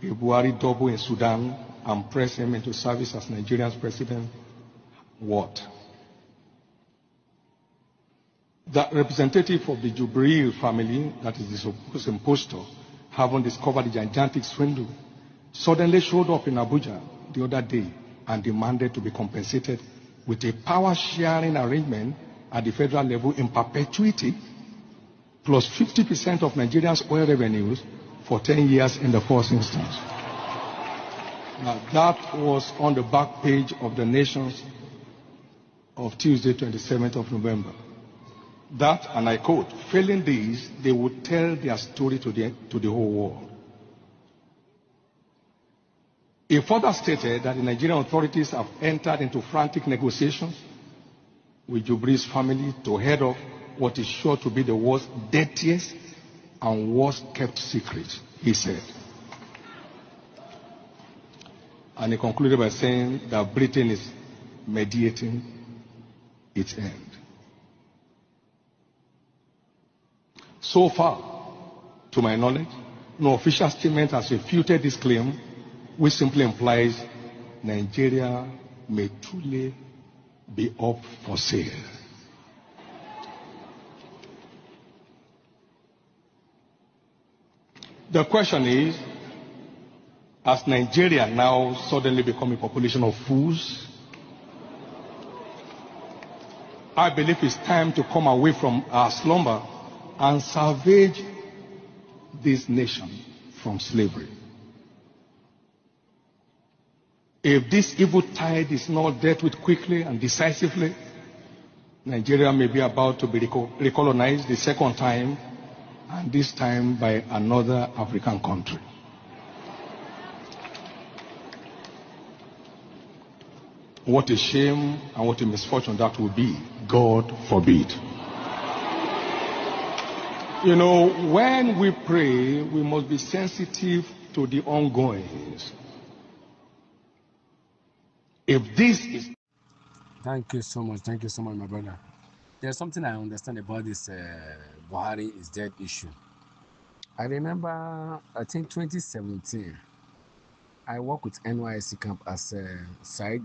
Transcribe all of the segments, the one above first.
a Buhari double in Sudan and press him into service as Nigeria's president? What? The representative of the Jubril family, that is the supposed impostor, having discovered the gigantic swindle, suddenly showed up in Abuja the other day and demanded to be compensated with a power-sharing arrangement at the federal level in perpetuity, plus 50% of Nigeria's oil revenues for 10 years in the first instance. Now, that was on the back page of the Nations of Tuesday, 27th of November. That, and I quote, failing these, they would tell their story to the whole world. It further stated that the Nigerian authorities have entered into frantic negotiations with Jubri's family to head off what is sure to be the world's dirtiest and worst kept secret, he said. And he concluded by saying that Britain is mediating its end. So far, to my knowledge, no official statement has refuted this claim, which simply implies Nigeria may truly be up for sale. The question is, has Nigeria now suddenly become a population of fools? I believe it's time to come away from our slumber and salvage this nation from slavery. If this evil tide is not dealt with quickly and decisively, Nigeria may be about to be recolonized the second time, and this time by another African country. What a shame and what a misfortune that will be. God forbid. You know, when we pray, we must be sensitive to the ongoings. If this is... Thank you so much, my brother. There's something I understand about this Buhari is dead issue. I remember, I think 2017, I worked with NYSC camp as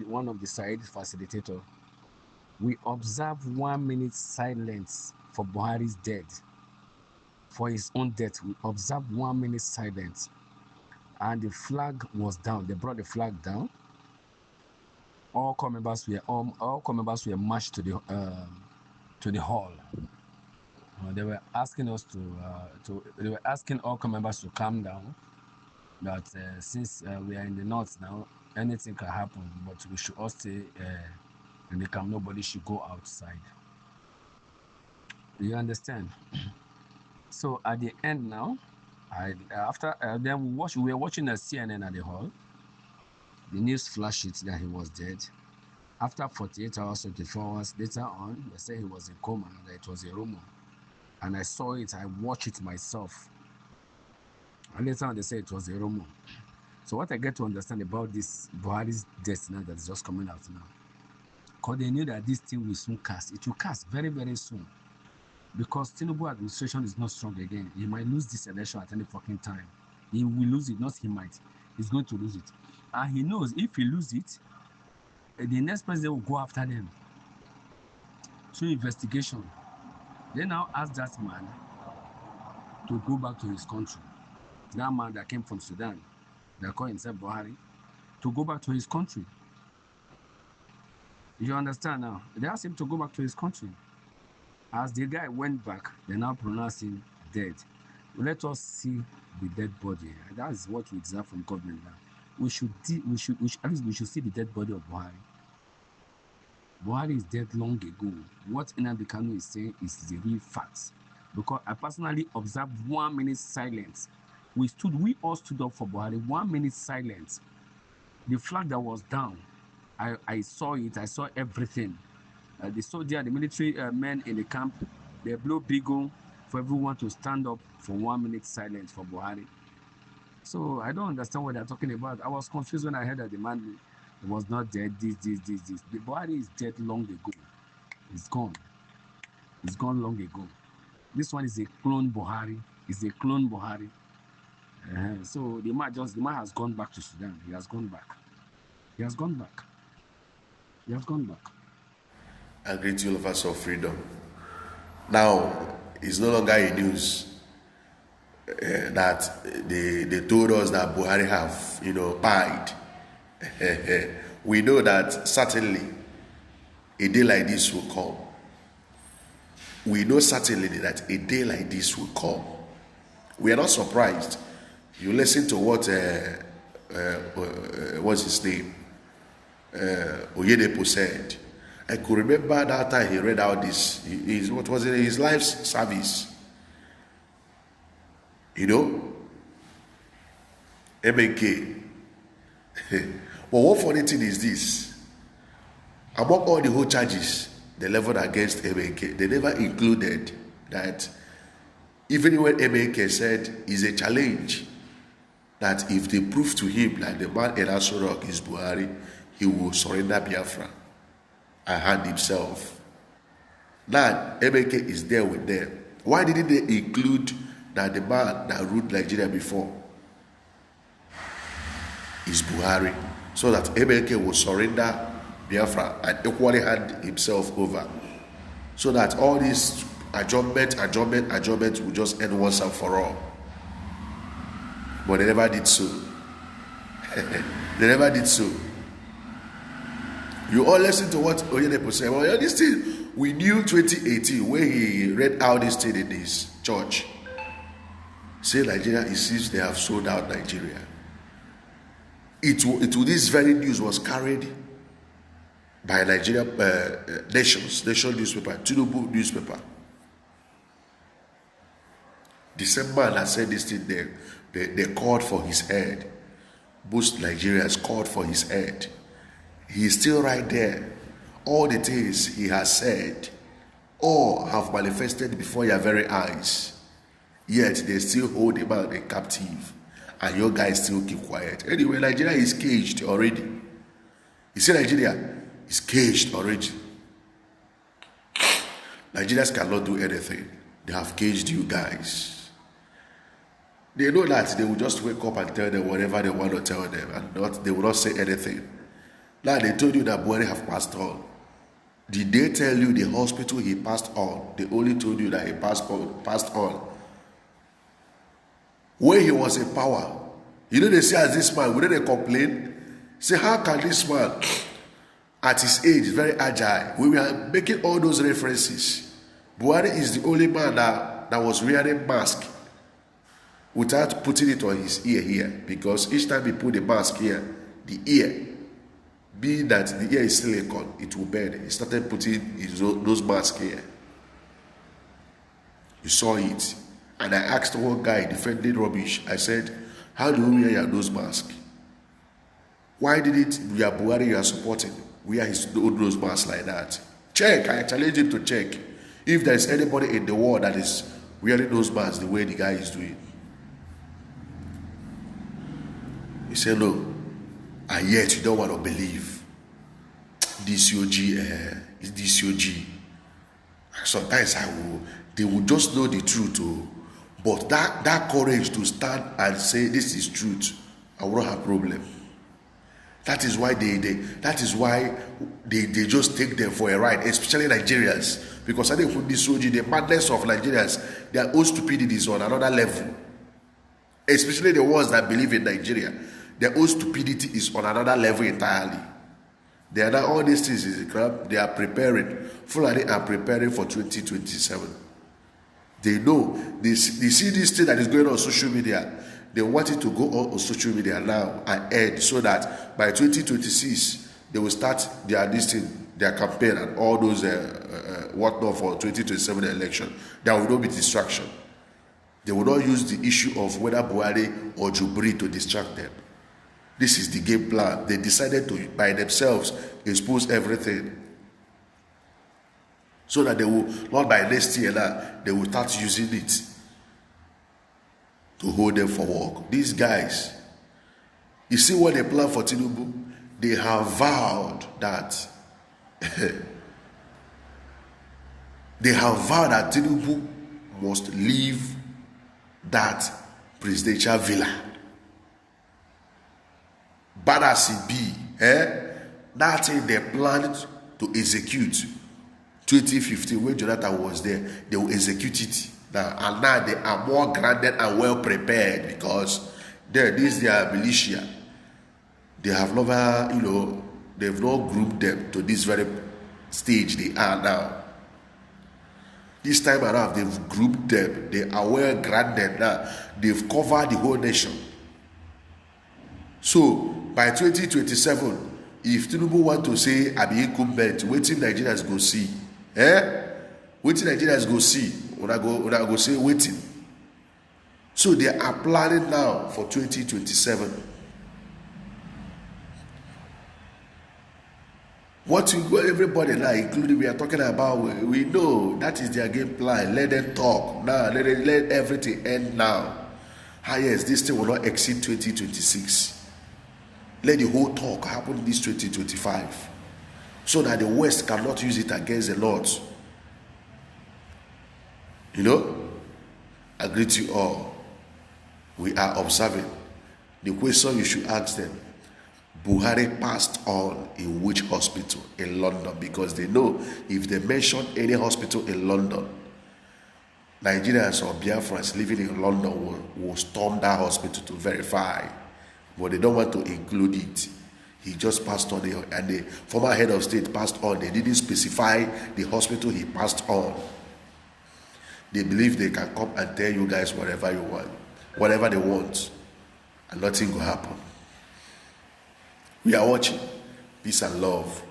one of the side facilitator. We observed 1 minute silence for Buhari's death. For his own death, we observed 1 minute silence, and the flag was down. They brought the flag down. All corps members were marched to the hall. They were asking us they were asking all corps members to calm down. That since we are in the north now, anything can happen, but we should all stay in the camp. Nobody should go outside. You understand? So at the end now, then we were watching a CNN at the hall. The news flashed it that he was dead. After 48 hours or 24 hours later on, they said he was in coma, that it was a rumor. And I saw it, I watched it myself. And later on, they said it was a rumor. So what I get to understand about this Buhari's death now that is just coming out now, because they knew that this thing will soon cast. It will cast very, very soon. Because Tinubu administration is not strong again. He might lose this election at any fucking time. He will lose it, not he might. He's going to lose it. And he knows if he loses it, the next president will go after them. Through investigation. They now ask that man to go back to his country. That man that came from Sudan, that called himself Buhari, to go back to his country. You understand now? They asked him to go back to his country. As the guy went back, they now pronounce him dead. Let us see the dead body. That is what we deserve from government now. We should see the dead body of Buhari. Buhari is dead long ago. What Nnamdi Kanu is saying is the real fact. Because I personally observed 1 minute silence. We all stood up for Buhari. 1 minute silence. The flag that was down, I saw it. I saw everything. The soldier, the military men in the camp, they blow bugle for everyone to stand up for 1 minute silence for Buhari. So I don't understand what they're talking about. I was confused when I heard that the man was not dead, this. The Buhari is dead long ago. It's gone. It's gone long ago. This one is a clone Buhari. It's a clone Buhari. So the man has gone back to Sudan. He has gone back. He has gone back. He has gone back. And great lovers of freedom. Now, it's no longer a news that they told us that Buhari have, died. We know that certainly a day like this will come. We know certainly that a day like this will come. We are not surprised. You listen to what what's his name? Oyedepo said. I could remember that time he read out what was it, his life's service. MK. But what funny thing is this? Among all the whole charges they leveled against MK, they never included that even when MK said is a challenge, that if they prove to him that the man in Aso Rock is Buhari, he will surrender Biafra and hand himself. Now, MK is there with them. Why didn't they include that the man that ruled Nigeria before is Buhari, so that MK will surrender Biafra and equally hand himself over, so that all this adjournment will just end once and for all? But they never did so. They never did so. You all listen to what Oyedepo said. Well, this thing, we knew 2018 when he read out this thing in his church. Say Nigeria, it seems they have sold out Nigeria. This very news was carried by Nigeria Nation newspaper, Tinubu newspaper. The same man that said this thing, they called for his head. Most Nigerians called for his head. He is still right there. All the things he has said, all have manifested before your very eyes. Yet they still hold the man in captive. And your guys still keep quiet. Anyway, Nigeria is caged already. You see, Nigeria is caged already. Nigerians cannot do anything. They have caged you guys. They know that they will just wake up and tell them whatever they want to tell them, and they will not say anything. Now they told you that Buhari have passed on. Did they tell you the hospital he passed on? They only told you that he passed on. When he was in power, they say as this man, would they complain? Say, how can this man, at his age, very agile, we were making all those references. Buhari is the only man that was wearing mask without putting it on his ear here, because each time he put the mask here, the ear, being that the ear is silicone, it will bend. He started putting those masks here. You saw it. And I asked one guy defending rubbish, I said, how do we wear your nose mask? Why did it, we are Buhari you are supporting, wear his nose mask like that? Check, I challenge him to check if there is anybody in the world that is wearing nose masks the way the guy is doing. He said, no. And yet you don't want to believe. DCOG is DCOG. Sometimes they will just know the truth. But that courage to stand and say this is truth, I will not have problem. That is why they just take them for a ride, especially Nigerians. Because I think for DCOG, the madness of Nigerians, their own stupidity is on another level. Especially the ones that believe in Nigeria. Their own stupidity is on another level entirely. They are not, all these things is a crap. They are preparing. Fulani are preparing for 2027. They know. They see this thing that is going on social media. They want it to go on social media now and end, so that by 2026 they will start their campaign and all those whatnot for 2027 election. There will not be distraction. They will not use the issue of whether Buhari or Jubri to distract them. This is the game plan. They decided to, by themselves, expose everything. So that they will, not by next year now, they will start using it to hold them for work. These guys, you see what they plan for Tinubu? They have vowed that Tinubu must leave that presidential villa. Bad as it be, that thing they planned to execute 2015 when Jonathan was there, they will execute it now. And now they are more grounded and well prepared because this their militia. They have never, they've not grouped them to this very stage they are now. This time around, they've grouped them. They are well grounded now. They've covered the whole nation. So, by 2027, if Tinubu want to say, I be incumbent, waiting Nigerians go see. Waiting Nigerians go see. When I go say, waiting. So, they are planning now for 2027. What everybody now, including we are talking about, we know that is their game plan. Let them talk now. Let everything end now. Yes, this thing will not exceed 2026. Let the whole talk happen in this 2025, so that the West cannot use it against the North. I greet you all. We are observing. The question you should ask them: Buhari passed on in which hospital in London? Because they know if they mention any hospital in London, Nigerians or Biafrans living in London will storm that hospital to verify. But they don't want to include it. He just passed on, and the former head of state passed on. They didn't specify the hospital he passed on. They believe they can come and tell you guys whatever you want, whatever they want, and nothing will happen. We are watching. Peace and love.